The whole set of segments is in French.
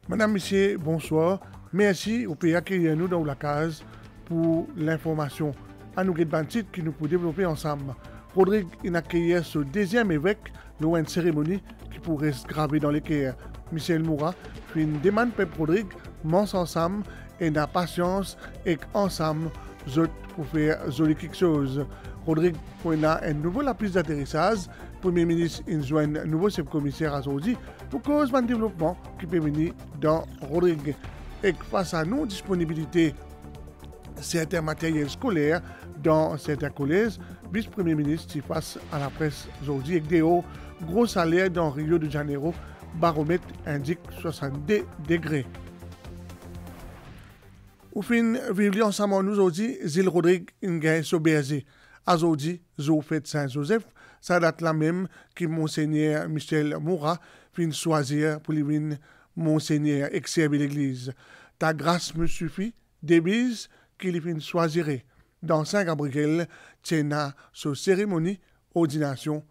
Madame, Monsieur, bonsoir. Merci au pays accueillir nous dans la case pour l'information. À nous guide titre qui nous peut développer ensemble. Rodrigue il accueilli ce deuxième évêque lors d'une cérémonie qui pourrait se graver dans l'équerre. Michel Moura fait une demande peuple Rodrigue, mange ensemble et n'a patience et ensemble pour faire joli quelque chose. Rodrigue a un nouveau lapis d'atterrissage. Premier ministre a un nouveau chef-commissaire à Saudi pour cause d'un développement qui peut venir dans Rodrigue. Et face à nos disponibilités, certains matériels scolaires dans certains collèges, vice-premier ministre qui face à la presse aujourd'hui avec des hauts gros salaires dans Rio de Janeiro, baromètre indique 62 degrés. Au fin, vivre ensemble nous aujourd'hui, Zil Rodrigue Ingay Soberzi. Aujourd'hui, zo fête Saint-Joseph, ça date la même que Monseigneur Michel Moura fin choisir pour lui Monseigneur ex-servir l'église. Ta grâce me suffit, débise qu'il fin choisirait. Dans Saint-Gabriel, tiena sa cérémonie, ordination,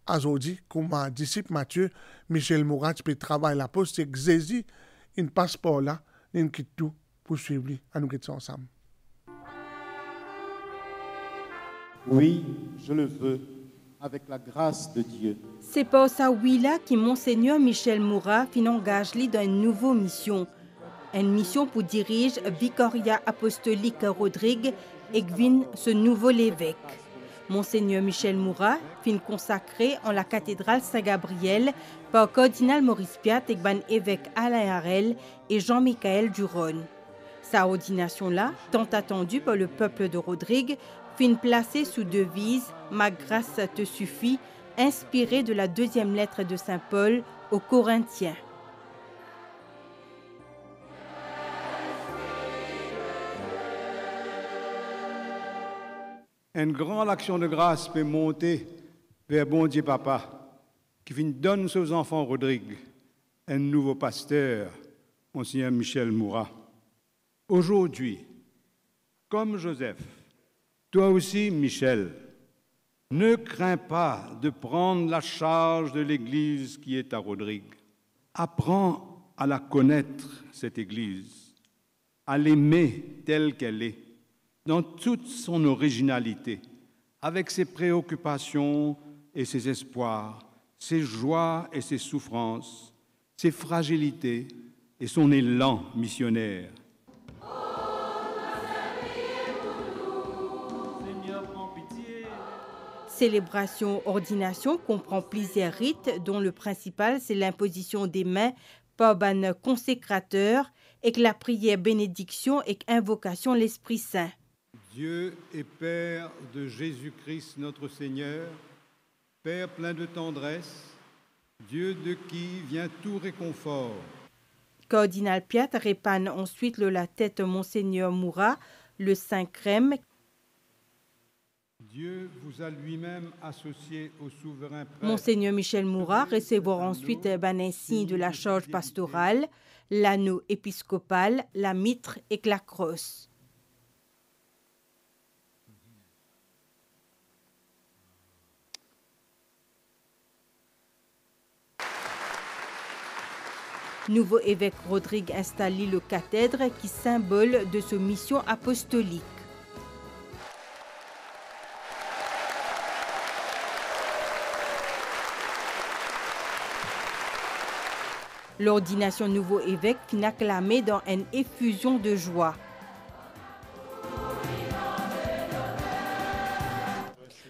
aujourd'hui, comme un disciple Matthieu, Michel Moura peut travailler la poste exésie, un passeport là, un quitte tout pour suivre à nous quitter ensemble. Oui, je le veux, avec la grâce de Dieu. C'est pour ça oui-là que Monseigneur Michel Moura fin engage dans une nouvelle mission. Une mission pour diriger Vicaria apostolique Rodrigue et vin ce nouveau évêque. Monseigneur Michel Moura fin consacré en la cathédrale Saint-Gabriel par cardinal Maurice Piat et ban évêque Alain Harel et Jean-Michel Duron. Sa ordination-là, tant attendue par le peuple de Rodrigue, fin placée sous devise « Ma grâce te suffit », inspirée de la deuxième lettre de Saint Paul aux Corinthiens. Une grande action de grâce peut monter vers bon Dieu Papa, qui donne aux enfants Rodrigue un nouveau pasteur, Monseigneur Michel Moura. Aujourd'hui, comme Joseph, toi aussi, Michel, ne crains pas de prendre la charge de l'Église qui est à Rodrigue. Apprends à la connaître, cette Église, à l'aimer telle qu'elle est, dans toute son originalité, avec ses préoccupations et ses espoirs, ses joies et ses souffrances, ses fragilités et son élan missionnaire. Célébration ordination comprend plusieurs rites, dont le principal, c'est l'imposition des mains par un consécrateur et que la prière bénédiction et invocation l'Esprit Saint. Dieu et Père de Jésus-Christ notre Seigneur, Père plein de tendresse, Dieu de qui vient tout réconfort. Cardinal Piat répane ensuite la tête Monseigneur Moura, le Saint Crème. Dieu vous a lui-même associé au souverain prêtre. Monseigneur Michel Moura recevra ensuite un insigne de la charge pastorale, l'anneau épiscopal, la mitre et la crosse. Nouveau évêque Rodrigue installe le cathèdre qui symbole de sa mission apostolique. L'ordination nouveau évêque fin acclamée dans une effusion de joie.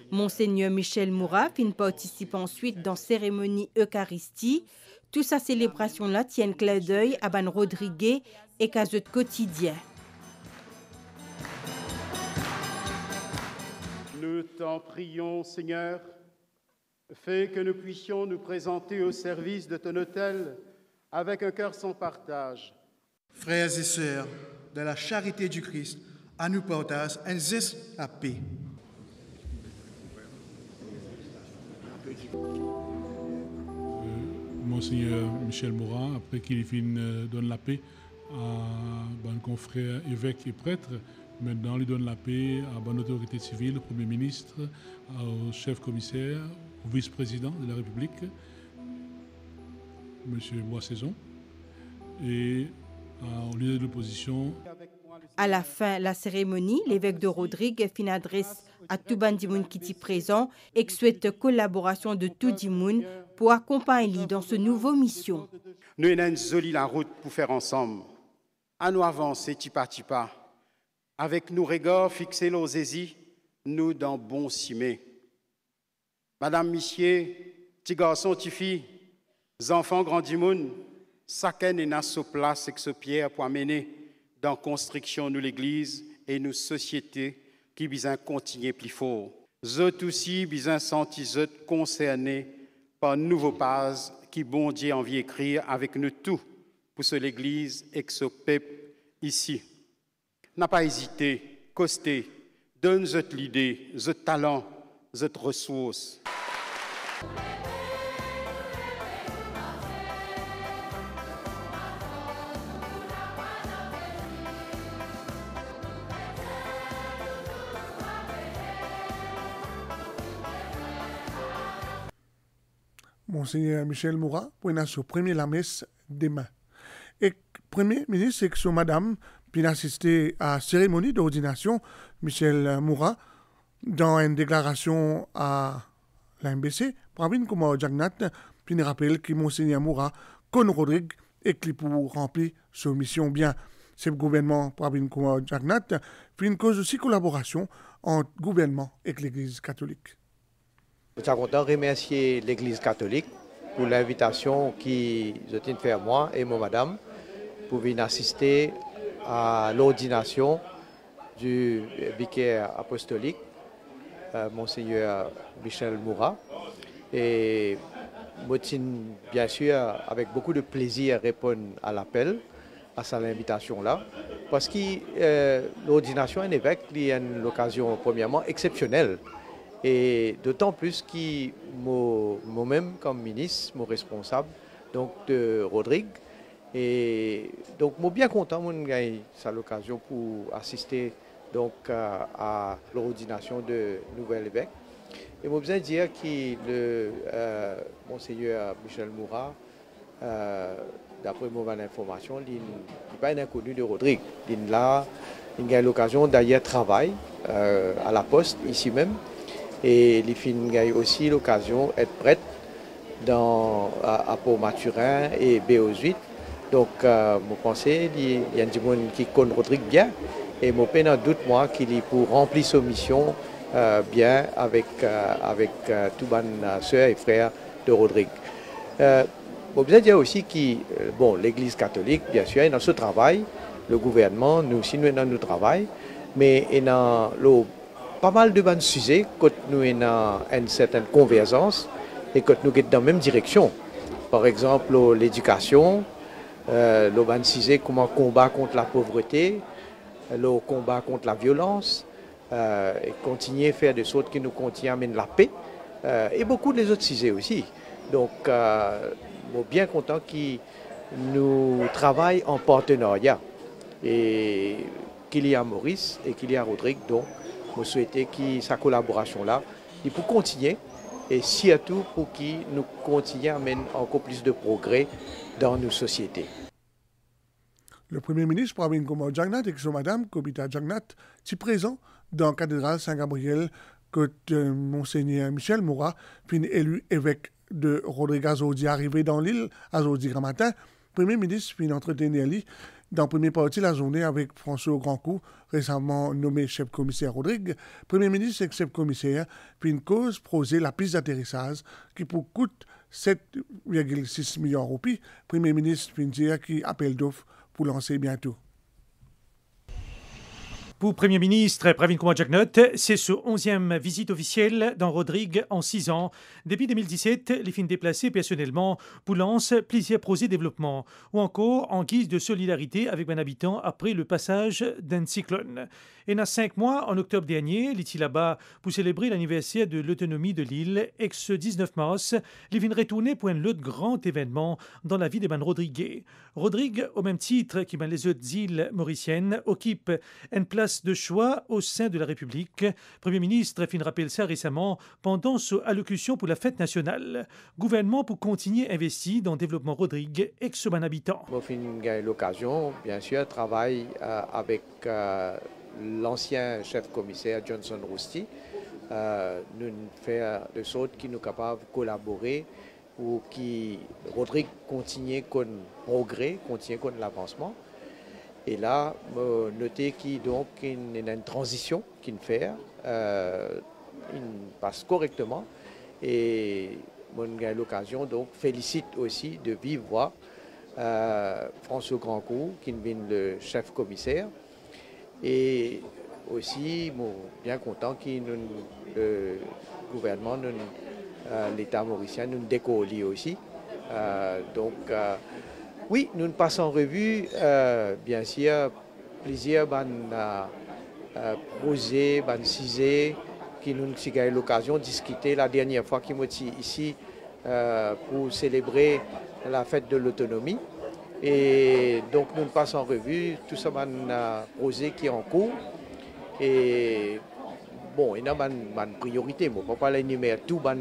Monseigneur Michel Moura fin participe ensuite dans cérémonie Eucharistie. Toute sa célébration-là tient un clin d'œil à Ban Rodrigue et qu'à ce quotidien. Nous t'en prions, Seigneur, fais que nous puissions nous présenter au service de ton autel avec un cœur sans partage. Frères et sœurs, de la charité du Christ, à nous partage un geste à paix. Monseigneur Michel Moura, après qu'il donne la paix à bon confrère évêque et prêtre, maintenant il donne la paix à bonne autorité civile, au Premier ministre, au chef commissaire, au vice-président de la République, M. Boissaison. et au leader de l'opposition. À la fin de la cérémonie, l'évêque de Rodrigue fit une adresse à tout Bandimoun qui était présent et souhaite collaboration de tout Dimoun pour accompagner dans ce nouveau mission. Nous avons joli la route pour faire ensemble. À nous avancer petit pas. Avec nous regards fixés aux zézi, nous dans bon cimé. Madame, Missier, petits garçons, petits filles, enfants grandimoun, chacun est dans sa place avec ce pierre pour amener dans la construction de l'Église et nos sociétés qui besoin continuer plus fort. Zot aussi besoin sentir zot concernés par nouveau pas qui bon Dieu envie écrire avec nous tous pour ce l'Église et ce peuple ici. N'a pas hésité, costé, donne zot l'idée, zot talent, zot ressources. Monseigneur Michel Moura, pour notre premier la messe demain. Et Premier ministre, c'est que madame, puis assisté à la cérémonie d'ordination, Michel Moura, dans une déclaration à la MBC, Pravin Kumar Jagnat, puis il rappelle que Monseigneur Moura, con Rodrigue, et qui pour remplir sa mission bien. C'est le gouvernement Pravin Kumar Jagnat, puis une cause aussi collaboration entre gouvernement et l'Église catholique. Je suis content de remercier l'Église catholique pour l'invitation qu'ils ont fait à moi et mon madame pour venir assister à l'ordination du vicaire apostolique, Monseigneur Michel Moura. Et moi, bien sûr, avec beaucoup de plaisir, répondre à l'appel, à cette invitation-là, parce que l'ordination d'un évêque est une occasion, premièrement, exceptionnelle. Et d'autant plus que moi-même, comme ministre, mon responsable donc, de Rodrigue, et donc je suis bien content d'avoir cette occasion pour assister donc, à l'ordination de nouvel évêque. Et je besoin dire que le Monseigneur Michel Moura, d'après mon information, il n'est pas un inconnu de Rodrigue. Il a l'occasion d'ailleurs travailler à la poste ici même. Et il a aussi l'occasion d'être prête à Port-Maturin et BO8. Donc, je pense qu'il y a des gens qui connaissent Rodrigue bien. Et je n'ai doute moi qu'il est pour remplir sa mission bien avec tous les soeurs et frères de Rodrigue. Je veux dire aussi que bon, l'Église catholique, bien sûr, est dans ce travail. Le gouvernement, nous aussi, nous sommes dans notre travail. Mais il y a pas mal de bons sujets que nous avons une certaine convergence et que nous sommes dans la même direction. Par exemple, l'éducation, le bon sujet comment combattre contre la pauvreté, le combat contre la violence, et continuer à faire des choses qui nous continuent à amener la paix, et beaucoup des autres sujets aussi. Donc, je suis bien content que nous travaillons en partenariat. Et qu'il y a Maurice et qu'il y a Rodrigue, donc, je souhaite que sa collaboration-là, il peut continuer et surtout pour que nous continuions à amener encore plus de progrès dans nos sociétés. Le Premier ministre Pravin Kumar Jagnat et son madame Kobita Jagnat sont présents dans la cathédrale Saint-Gabriel que Monseigneur Michel Moura fut élu évêque de Rodrigue Azodi arrivé dans l'île Azodi grand matin. Le Premier ministre fut entretenu dans la première partie de la journée avec François Grandcourt, récemment nommé chef-commissaire Rodrigue. Le Premier ministre et chef-commissaire puis une cause poser la piste d'atterrissage qui pour coûte 7,6 millions d'euros. Le Premier ministre puis dire qui appelle d'offres pour lancer bientôt. Pour Premier ministre Pravin Kumar Jagnat, c'est sa 11e visite officielle dans Rodrigue en 6 ans. Depuis 2017, il finit déplacé personnellement pour lancer plusieurs projets de développement ou encore en guise de solidarité avec les habitants après le passage d'un cyclone. Et dans 5 mois, en octobre dernier, il était là-bas pour célébrer l'anniversaire de l'autonomie de l'île et que ce 19 mars, il vient retourner pour un autre grand événement dans la vie des Rodriguais. Rodrigue, au même titre que les autres îles mauriciennes, occupe une place place de choix au sein de la République. Premier ministre fin rappelle ça récemment pendant son allocution pour la fête nationale. Gouvernement pour continuer à investir dans le développement Rodrigue et son habitant. J'ai eu l'occasion, bien sûr, de travailler avec l'ancien chef commissaire Johnson Rousty. Nous faisons de sorte qu'il nous capable de collaborer pour que Rodrigue continue comme progrès, continue comme l'avancement. Et là, notez qu'il y a une transition qu'il fait, il passe correctement. Et j'ai eu l'occasion, donc, félicite aussi de vive voix François Grandcourt, qui est le chef commissaire. Et aussi, bien content que le gouvernement, l'État mauricien, nous décolle aussi. Oui, nous passons en revue, bien sûr, plusieurs projets, sujets qui nous avons eu l'occasion de discuter la dernière fois qu'ils étaient ici pour célébrer la fête de l'autonomie. Et donc, nous passons en revue tout ce projet qui est en cours. Et bon, il y a une priorité. Je ne peux pas l'énumérer tout le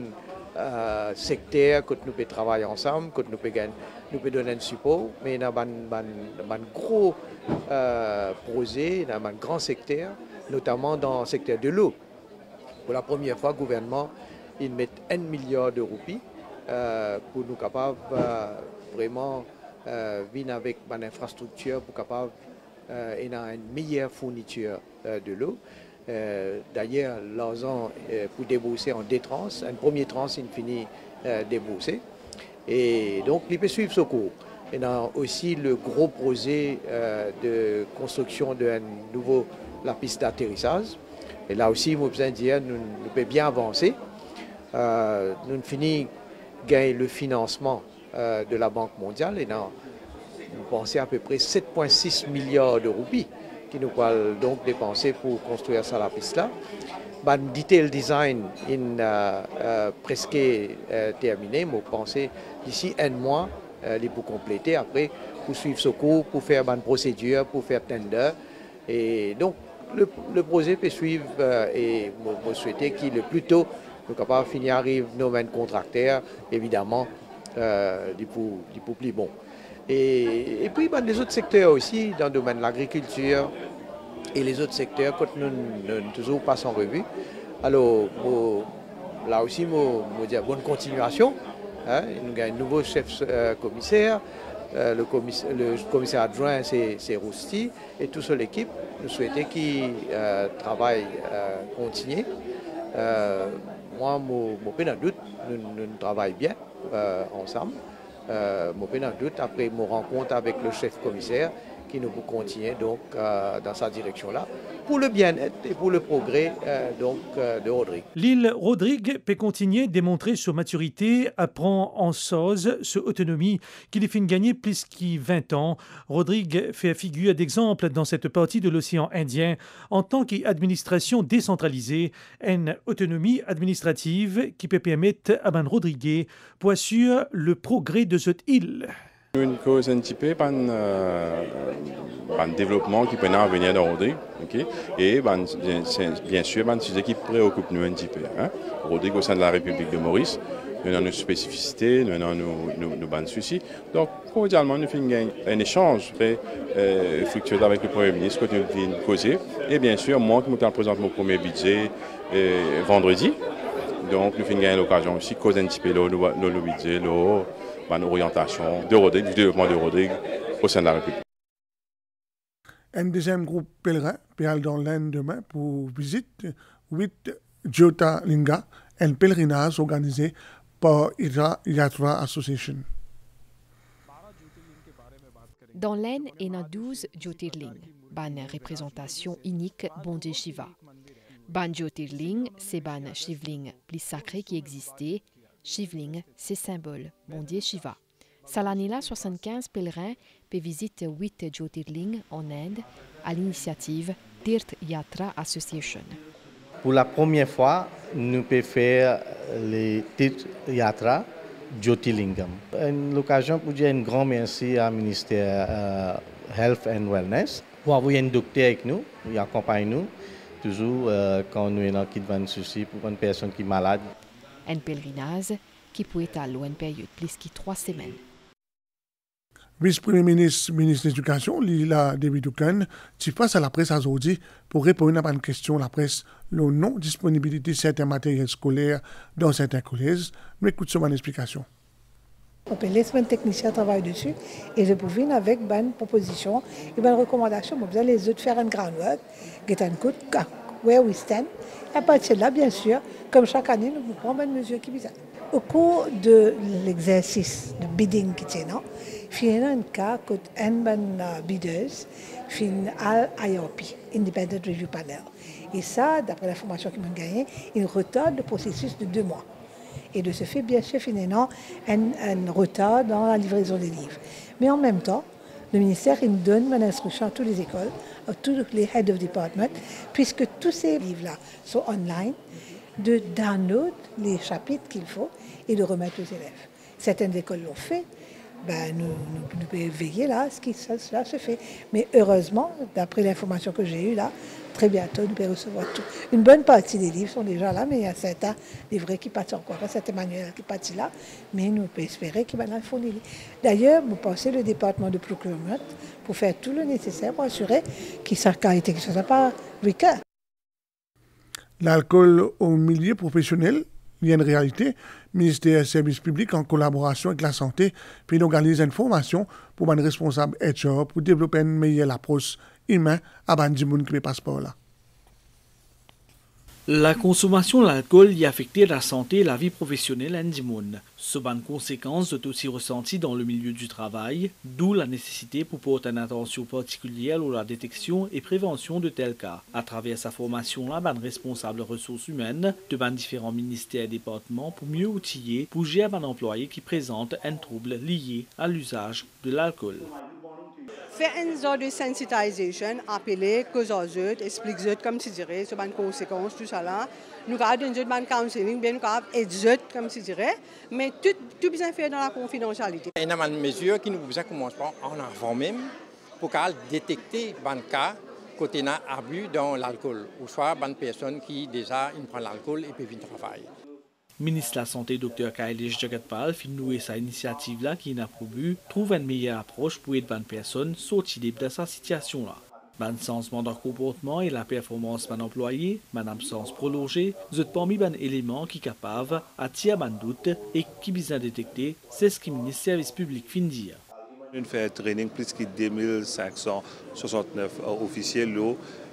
secteur que nous pouvons travailler ensemble, que nous pouvons donner un support. Mais il y a un gros projet, il y a un grand secteur, notamment dans le secteur de l'eau. Pour la première fois, le gouvernement il met 1 milliard de roupies pour nous capables vraiment venir avec une infrastructure pour capable une meilleure fourniture de l'eau. D'ailleurs, l'argent pour débourser en 2 tranches. Un premier tranche, il finit débourser. Et donc, il peut suivre ce cours. Il y a aussi le gros projet de construction de la piste d'atterrissage. Et là aussi, nous pouvons dire nous pouvons bien avancer. Nous finissons gagner le financement de la Banque mondiale. Et nous pensons à peu près 7,6 milliards de roupies qui nous pourrons donc dépenser pour construire ça, la piste-là. Le detail design est presque terminé. Je pense d'ici 1 mois, il pour compléter. Après, pour suivre ce cours, pour faire une procédure, pour faire tender. Et donc, le projet peut suivre et je souhaite qu'il le plus tôt, nous capable de finir arrive nos contracteurs, évidemment, pour plus bon. Et puis, les autres secteurs aussi, dans le domaine de l'agriculture et les autres secteurs, que nous toujours passons en revue. Alors, là aussi, je dire bonne continuation. Hein, nous avons un nouveau chef commissaire. Le commissaire adjoint, c'est Rousty. Et toute l'équipe, nous souhaitons qu'il travaille continue. Moi, je n'ai pas de doute, nous travaillons bien ensemble. Je n'ai pas de doute, après mon rencontre avec le chef commissaire, qui nous continue donc dans sa direction-là, pour le bien-être et pour le progrès de Rodrigue. L'île Rodrigue peut continuer de démontrer sa maturité, apprend en chose, sa autonomie, qu'il fait gagner plus que 20 ans. Rodrigue fait figure d'exemple dans cette partie de l'océan Indien en tant qu'administration décentralisée, une autonomie administrative qui peut permettre à Rodrigue pour assurer le progrès de cette île. Une cause un petit peu par développement qui peut venir dans Rodrigue, okay? Et bien sûr, c'est un sujet qui préoccupe nous un petit peu. Hein? Rodrigue au sein de la République de Maurice, nous avons nos spécificités, nous avons nos soucis. Donc, cordialement, nous faisons un échange très fructueux avec le Premier ministre que nous venons causer. Et bien sûr, moi qui me présente mon premier budget vendredi, donc nous faisons l'occasion aussi de causer un petit peu le budget, l'orientation de Rodrigue, du développement de Rodrigue au sein de la République. Un deuxième groupe pèlerin peut aller dans l'Inde demain pour visiter 8 Jyotirlinga, un pèlerinage organisé par Yatra Association. Dans l'Inde, il y a 12 Jyotirling, une représentation unique Bondé Shiva. Ban Jyotirling, c'est ban Shivling plus sacré qui existait. Shivling, c'est symbole, Bondé Shiva. Salanila, 75 pèlerins peuvent visiter 8 Jyotirling en Inde à l'initiative Tirth Yatra Association. Pour la première fois, nous pouvons faire les Tirth Yatra Jyotirlingam. Une occasion pour dire un grand merci au ministère Health and Wellness pour avoir un docteur avec nous, il accompagne nous, toujours quand nous avons un souci pour une personne qui est malade. Un pèlerinage qui peut étaler une période plus que 3 semaines. Vice-premier ministre, ministre de l'Éducation, Lila David-Doukan, qui face à la presse aujourd'hui pour répondre à une question de la presse, la non-disponibilité de certains matériels scolaires dans certains collèges. Mais écoute son explication. On peut laisser un technicien travailler dessus et je peux venir avec une proposition et une recommandation. Vous allez les autres faire un groundwork, get un coup, where we stand. Et à partir de là, bien sûr, comme chaque année, nous prenons une mesure qui vise. Au cours de l'exercice de bidding qui est là, il y a un cas que un bidders fait à IRP, Independent Review Panel. Et ça, d'après l'information qu'ils m'ont gagnée, il retarde le processus de 2 mois. Et de ce fait, bien sûr, finalement, un retard dans la livraison des livres. Mais en même temps, le ministère il donne une instruction à toutes les écoles, à tous les heads of department, puisque tous ces livres-là sont online, de download les chapitres qu'il faut et de remettre aux élèves. Certaines écoles l'ont fait, nous pouvons veiller là, cela se fait. Mais heureusement, d'après l'information que j'ai eue là, très bientôt, nous pouvons recevoir tout. Une bonne partie des livres sont déjà là, mais il y a certains livrets qui partent encore, certains manuels qui partent là, mais nous pouvons espérer qu'ils vont fournir. D'ailleurs, vous pensez le département de procurement pour faire tout le nécessaire pour assurer qu'il soit qualité, qu'il ne soit pas weaker. L'alcool au milieu professionnel, il y a une réalité. Le ministère des Services publics, en collaboration avec la santé, puis organise une formation pour les responsables HR pour développer une meilleure approche humaine à les gens qui ont passeport là. La consommation d'alcool y affecte la santé et la vie professionnelle des gens. Ce bonne conséquence est aussi ressentie dans le milieu du travail, d'où la nécessité pour porter une attention particulière à la détection et prévention de tels cas. À travers sa formation, la bonne responsable ressources humaines de différents ministères et départements pour mieux outiller pour gérer un employé qui présente un trouble lié à l'usage de l'alcool. Faire une sorte de sensitisation, appeler cause aux autres, expliquer comme tu dirais, sur les conséquences, tout ça là. Nous avons un counseling, bien nous avons aider comme tu dirais, mais tout bien fait dans la confidentialité. Il y a une mesure qui nous besoin commencer en avant même pour détecter les cas côté abus dans l'alcool, ou soit les personnes qui déjà prennent l'alcool et peuvent travailler. Ministre de la Santé, Dr. Kailesh Jagatpal, fin nouer sa initiative là qui n'a pour but trouver une meilleure approche pour aider les personnes sortir de sa situation là. Ban changement de comportement et la performance de l'employé, ban absence prolongée, sont parmi les éléments qui sont capables d'attirer ban doute et qui besoin détecter, c'est ce que le ministre des Services publics fin dire. Nous faisons un training plus de 2569 officiels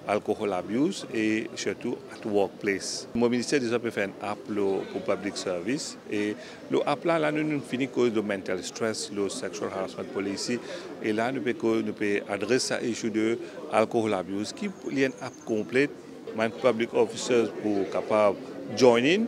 alcohol abuse et surtout at workplace. Mon ministère déjà peut faire un app pour public service et le app là nous finit cause de mental stress, le sexual harassment policy et là nous pouvons adresser à l'issue de alcohol abuse qui est une app complète, man public officers pour capable join in.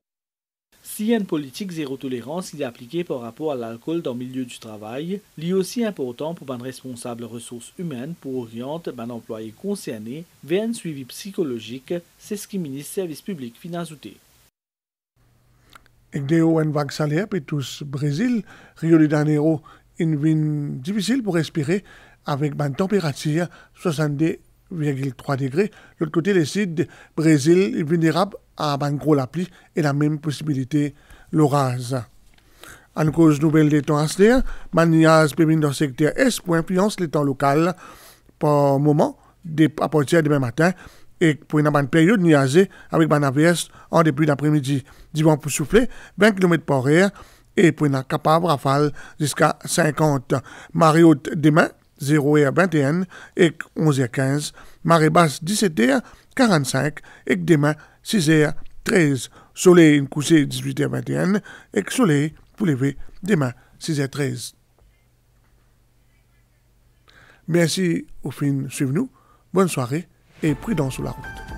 Si y a une politique zéro tolérance qui est appliquée par rapport à l'alcool dans le milieu du travail, il est aussi important pour un responsable ressources humaines pour orienter un employé concerné vers un suivi psychologique, c'est ce que le ministre des Services publics finit ajouté. Avec des hauts vagues salaires, puis tous Brésil, Rio de Janeiro, une vie difficile pour respirer avec une température 62,3 degrés. L'autre côté, le sud, Brésil est vulnérable à un gros la pluie et la même possibilité l'orage. En cause nouvelle des temps aciaires, maniaz peut venir dans le secteur Est pour influencer les temps local par moment à partir de demain matin et pour une bonne période niagée avec une averse en début d'après-midi. Du vent pour souffler 20 km par heure et pour une capable rafale jusqu'à 50. Marée haute demain 0h21 et 11h15. Marée basse 17h45 et demain 6h13. Soleil une couchée 18h21 et soleil pour lever demain 6h13. Merci au fin suivez-nous. Bonne soirée et prudence sur la route.